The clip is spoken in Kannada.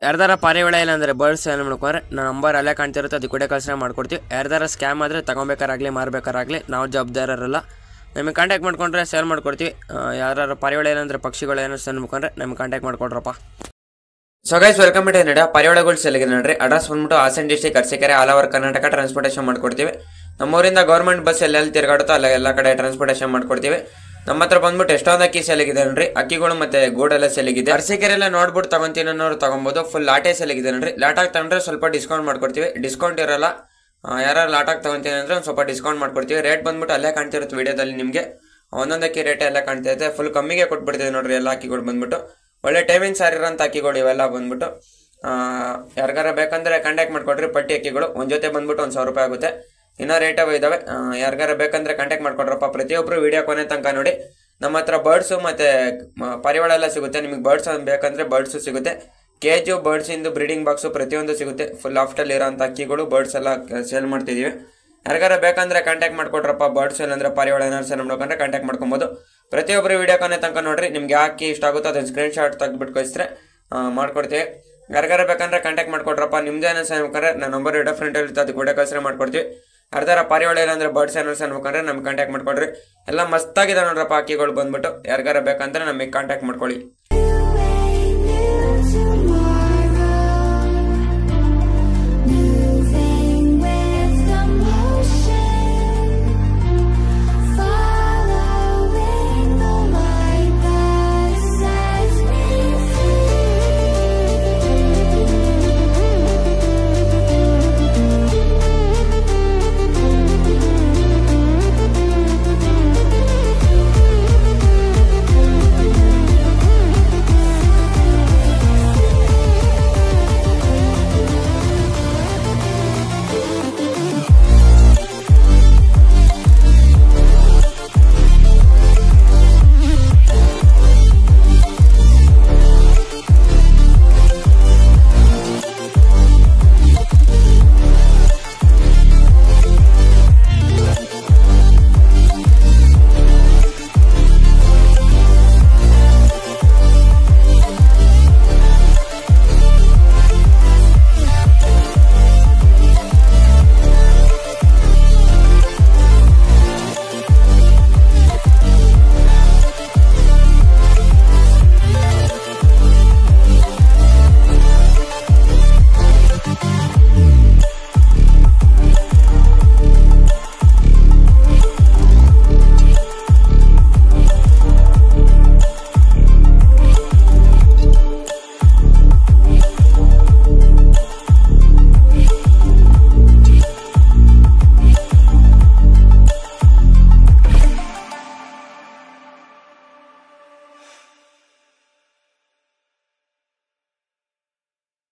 ಯಾರ್ದಾರ ಪಾರಿವಾಳ ಇಲ್ಲ ಅಂದರೆ ಬರ್ಡ್ಸ್ ಏನು ಮಾಡ್ಕೊಂಡ್ರೆ ನನ್ನ ನಂಬರ್ ಅಲ್ಲೇ ಕಾಣ್ತಿರುತ್ತೆ, ಅದು ಕೂಡ ಕಳ್ಸನೆ ಮಾಡ್ಕೊಡ್ತೀವಿ. ಯಾರ್ದಾರ ಸ್ಕ್ಯಾಮ್ ಆದರೆ ತೊಗೊಬೇಕಾರಾಗಲಿ ಮಾರಬೇಕಾರಾಗಲಿ ನಾವು ಜವಾಬ್ದಾರರಲ್ಲ. ನಮಗೆ ಕಾಂಟ್ಯಾಕ್ಟ್ ಮಾಡ್ಕೊಂಡ್ರೆ ಸೇಲ್ ಮಾಡ್ಕೊಡ್ತೀವಿ. ಯಾರು ಪಾರಿವಾಳ ಏನಂದರೆ ಪಕ್ಷಿಗಳು ಏನೋ ಸೇಲ್ ಮಾಡ್ಕೊಂಡ್ರೆ ನಮಗೆ ಕಾಂಟ್ಯಾಕ್ಟ್ ಮಾಡ್ಕೊಡ್ರಪ್ಪ. ಸೊ ಗೈಸ್ ವೆಲ್ಕಮ್ ಟು ನಡೆ ಪಾರಿವಾಳಗಳು ಸೇಲ್ಗಿದೆ ನೋಡ್ರಿ. ಅಡ್ರೆಸ್ ಬಂದ್ಬಿಟ್ಟು Hassan district Arsikere, all over Karnataka transportation ಮಾಡ್ಕೊಡ್ತೀವಿ. ನಮ್ಮೂರಿಂದ ಗೌರ್ಮೆಂಟ್ ಬಸ್ ಎಲ್ಲೆಲ್ಲಿ ತಿರುಗಾಡುತ್ತೋ ಅಲ್ಲ ಎಲ್ಲ ಕಡೆ ಟ್ರಾನ್ಸ್ಪೋರ್ಟೇಷನ್ ಮಾಡ್ಕೊಡ್ತೀವಿ. ನಮ್ಮ ಹತ್ರ ಬಂದ್ಬಿಟ್ಟು ಎಷ್ಟೊಂದು ಅಕ್ಕಿ ಸೇಲಿಗಿದೆ ನೋಡ್ರಿ. ಅಕ್ಕಿಗಳು ಮತ್ತೆ ಗೂಡೆಲ್ಲ ಸೇಲಿಗಿದೆ. ಅರಸೀಕೆರೆಲ್ಲ ನೋಡ್ಬಿಟ್ಟು ತಗೊಂತೀನಿ ಅನ್ನೋರು ತಗೊಬೋದು. ಫುಲ್ ಲಾಟೇ ಸೇಲಿಗಿದೆ ನೋಡ್ರಿ. ಲಾಟಾಗಿ ತಗೊಂಡ್ರೆ ಸ್ವಲ್ಪ ಡಿಸ್ಕೌಂಟ್ ಮಾಡ್ಕೊಡ್ತೀವಿ. ಡಿಸ್ಕೌಂಟ್ ಇರಲ್ಲ, ಯಾರು ಲಾಟಾಗಿ ತಗೊಂತೀನಿ ಅಂದರೆ ಒಂದು ಸ್ವಲ್ಪ ಡಿಸ್ಕೌಂಟ್ ಮಾಡ್ಕೊಡ್ತೀವಿ. ರೇಟ್ ಬಂದ್ಬಿಟ್ಟು ಅಲ್ಲೇ ಕಾಣ್ತಿರುತ್ತೆ ವಿಡಿಯೋದಲ್ಲಿ ನಿಮಗೆ. ಒಂದೊಂದು ಅಕ್ಕಿ ರೇಟ್ ಎಲ್ಲ ಕಾಣ್ತೈತೆ. ಫುಲ್ ಕಮ್ಮಿಗೆ ಕೊಟ್ಬಿಡ್ತೀವಿ ನೋಡ್ರಿ ಎಲ್ಲ ಅಕ್ಕಿಗಳು ಬಂದ್ಬಿಟ್ಟು. ಒಳ್ಳೆ ಟೈಮಿಂಗ್ ಸಾರಿರೋಂಥ ಅಕ್ಕಿಗಳು ಇವೆಲ್ಲ ಬಂದ್ಬಿಟ್ಟು. ಯಾರಿಗಾರ ಬೇಕಂದ್ರೆ ಕಾಂಟ್ಯಾಕ್ಟ್ ಮಾಡ್ಕೊಡ್ರಿ. ಪಟ್ಟಿ ಅಕ್ಕಿಗಳು ಒಂದು ಜೊತೆ ಬಂದ್ಬಿಟ್ಟು 1,000 ರೂಪಾಯಿ ಆಗುತ್ತೆ. ಇನ್ನೂ ರೇಟ್ ಇದಾವೆ. ಯಾರಿಗಾರ ಬೇಕಂದ್ರೆ ಕಾಂಟ್ಯಾಕ್ಟ್ ಮಾಡ್ಕೊಡ್ರಪ್ಪ. ಪ್ರತಿಯೊಬ್ಬರು ವಿಡಿಯೋ ಕೊನೆ ತನಕ ನೋಡಿ. ನಮ್ಮ ಹತ್ರ ಬರ್ಡ್ಸು ಮತ್ತು ಪಾರಿವಾಳ ಎಲ್ಲ ಸಿಗುತ್ತೆ. ನಿಮಗೆ ಬರ್ಡ್ಸ್ ಬೇಕಂದರೆ ಬರ್ಡ್ಸು ಸಿಗುತ್ತೆ. ಕೇಜು ಬರ್ಡ್ಸಿಂದು ಬ್ರೀಡಿಂಗ್ ಬಾಕ್ಸು ಪ್ರತಿಯೊಂದು ಸಿಗುತ್ತೆ. ಫುಲ್ ಆಫ್ಟಲ್ಲಿ ಇರೋಂಥ ಅಕ್ಕಿಗಳು ಬರ್ಡ್ಸ್ ಎಲ್ಲ ಸೇಲ್ ಮಾಡ್ತಿದ್ದೀವಿ. ಯಾರಿಗಾರ ಬೇಕಂದ್ರೆ ಕಾಂಟ್ಯಾಕ್ಟ್ ಮಾಡ್ಕೊಡ್ರಪ್ಪ. ಬರ್ಡ್ಸ್ ಇಲ್ಲಾಂದರೆ ಪಾರಿವಾಳ ಏನಾರು ಸೇಲ್ ಮಾಡ್ಬೇಕಂದ್ರೆ ಕಾಂಟ್ಯಾಕ್ಟ್ ಮಾಡ್ಕೊಬೋದು. ಪ್ರತಿಯೊಬ್ಬರು ವಿಡಿಯೋ ಕೊನೆ ತನಕ ನೋಡ್ರಿ. ನಿಮ್ಗೆ ಯಾಕೆ ಇಷ್ಟ ಆಗುತ್ತೋ ಅದನ್ನು ಸ್ಕ್ರೀನ್ಶಾಟ್ ತೆಗೆದ್ಬಿಟ್ಟು ಕಳಿಸಿದ್ರೆ ಮಾಡ್ಕೊಡ್ತೀವಿ. ಯಾರಿಗಾರ ಬೇಕಂದ್ರೆ ಕಾಂಟ್ಯಾಕ್ಟ್ ಮಾಡ್ಕೊಡ್ರಪ್ಪ. ನಿಮ್ದೇನೋ ಸೇರ್ಬೇಕಂದ್ರೆ ನನ್ನ ನಂಬರ್ ಇಡೋ ಫ್ರೆಂಡ್ ಇರುತ್ತೆ, ಅದು ಕೂಡ ಕಳಿಸ್ರೆ ಮಾಡ್ಕೊಡ್ತೀವಿ. ಯಾರ್ದಾರ ಪಾರಿವಾಳ ಇಲ್ಲ ಅಂದರೆ ಬರ್ಡ್ಸ್ ಏನಾರು ಸೇರ್ಬೇಕಂದ್ರೆ ನಮ್ಗೆ ಕಾಂಟ್ಯಾಕ್ಟ್ ಮಾಡ್ಕೊಡ್ರಿ. ಎಲ್ಲ ಮಸ್ತಾಗಿದೆ ನೋಡ್ರಪ್ಪ ಅಕ್ಕಿಗಳು ಬಂದ್ಬಿಟ್ಟು. ಯಾರಿಗಾರ ಬೇಕಂದ್ರೆ ನಮಗೆ ಕಾಂಟ್ಯಾಕ್ಟ್ ಮಾಡ್ಕೊಳ್ಳಿ.